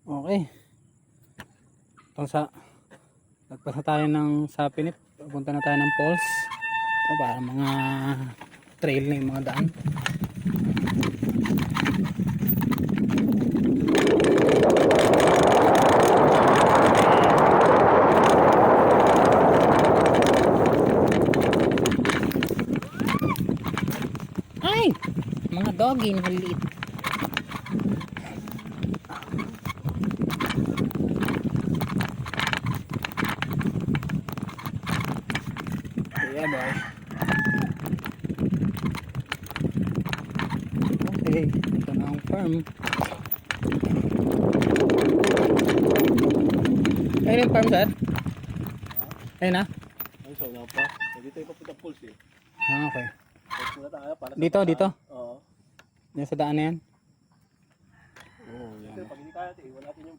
Okay. Itong nagpasa tayo ng Sapinit. Pupunta na tayo ng falls. O, para mga trail na yung mga daan. Ay! Mga doggy, maliit. Yeah, boy. Okay, ito na ang farm. Ayun yung farm, sir? Ayun na? Ay, so nga pa. Dito yung papunta pulse eh. Ah, okay. Pulse muna tayo para sa Dito, pagkain. dito? Oo. Yan sa daan na yan? Oo, yan. Pag hindi kaya, wala natin yung